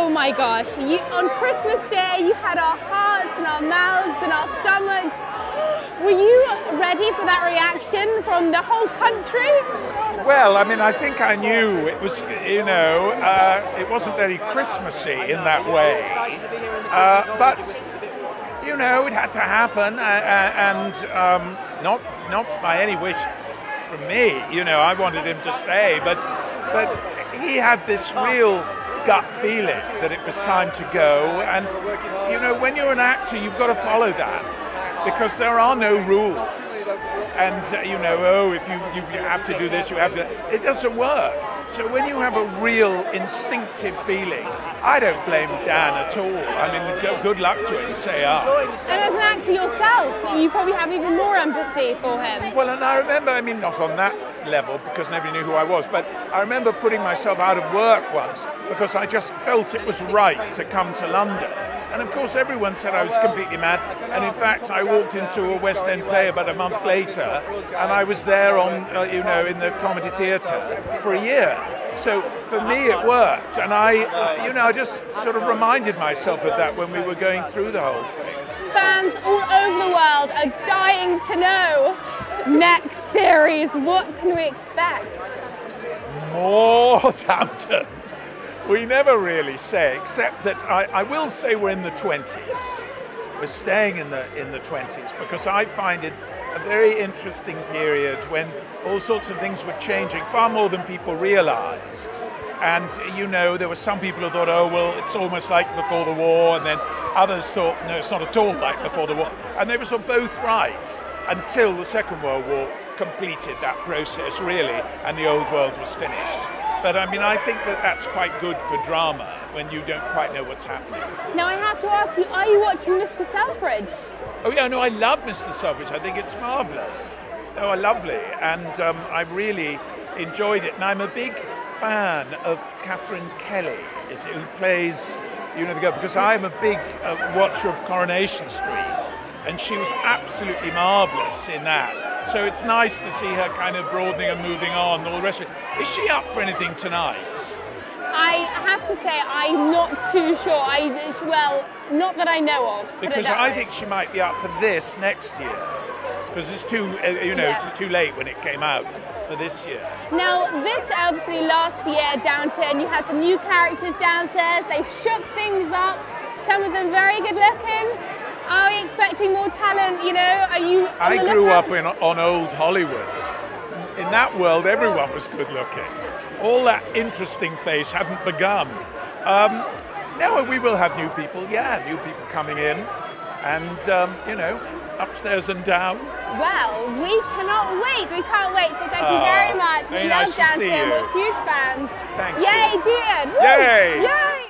Oh my gosh, on Christmas Day you had our hearts and our mouths and our stomachs. Were you ready for that reaction from the whole country? Well, I mean, I think I knew it was, you know, it wasn't very Christmassy in that way. But, you know, it had to happen, and not by any wish from me. You know, I wanted him to stay, but he had this real gut feeling that it was time to go. And, you know, when you're an actor, you've got to follow that, because there are no rules. And, you know, oh, if you have to do this, you have to... It doesn't work. So when you have a real instinctive feeling, I don't blame Dan at all. I mean, good luck to him, say up. And as an actor yourself, you probably have even more empathy for him. Well, and I remember, I mean, not on that level, because nobody knew who I was, but I remember putting myself out of work once because I just felt it was right to come to London. And of course, everyone said I was completely mad. And in fact, I walked into a West End play about a month later, and I was there on, you know, in the comedy theatre for a year. So for me, it worked. And I, you know, I just sort of reminded myself of that when we were going through the whole thing. Fans all over the world are dying to know. Next series, what can we expect? More Downton. We never really say, except that I will say we're in the 20s. We're staying in the 20s because I find it a very interesting period when all sorts of things were changing, far more than people realized. And, you know, there were some people who thought, oh, well, it's almost like before the war, and then others thought, no, it's not at all like before the war. And they were sort of both right until the Second World War completed that process, really, and the old world was finished. But I mean, I think that that's quite good for drama when you don't quite know what's happening. Now I have to ask you, are you watching Mr. Selfridge? Oh yeah, no, I love Mr. Selfridge. I think it's marvellous. Oh, lovely. And I really enjoyed it. And I'm a big fan of Catherine Kelly, who plays, you know, the girl, because I'm a big watcher of Coronation Street. And she was absolutely marvellous in that. So it's nice to see her kind of broadening and moving on and all the rest of it. Is she up for anything tonight? I have to say I'm not too sure. Well, not that I know of. Because I think she might be up for this next year. Because it's too, you know, it's too late when it came out for this year. Now, this obviously last year, Downton, you had some new characters downstairs. They shook things up. Some of them very good looking. Are we expecting more talent, you know? Are you on the I grew up lookout? on old Hollywood. In that world, everyone was good looking. All that interesting face hadn't begun. Now we will have new people, yeah, new people coming in. And, you know, upstairs and down. Well, we cannot wait. We can't wait. So thank you very much. We love nice to see Downton. you. We're huge fans. Thank you. Yay, Julian. Yay. Woo. Yay.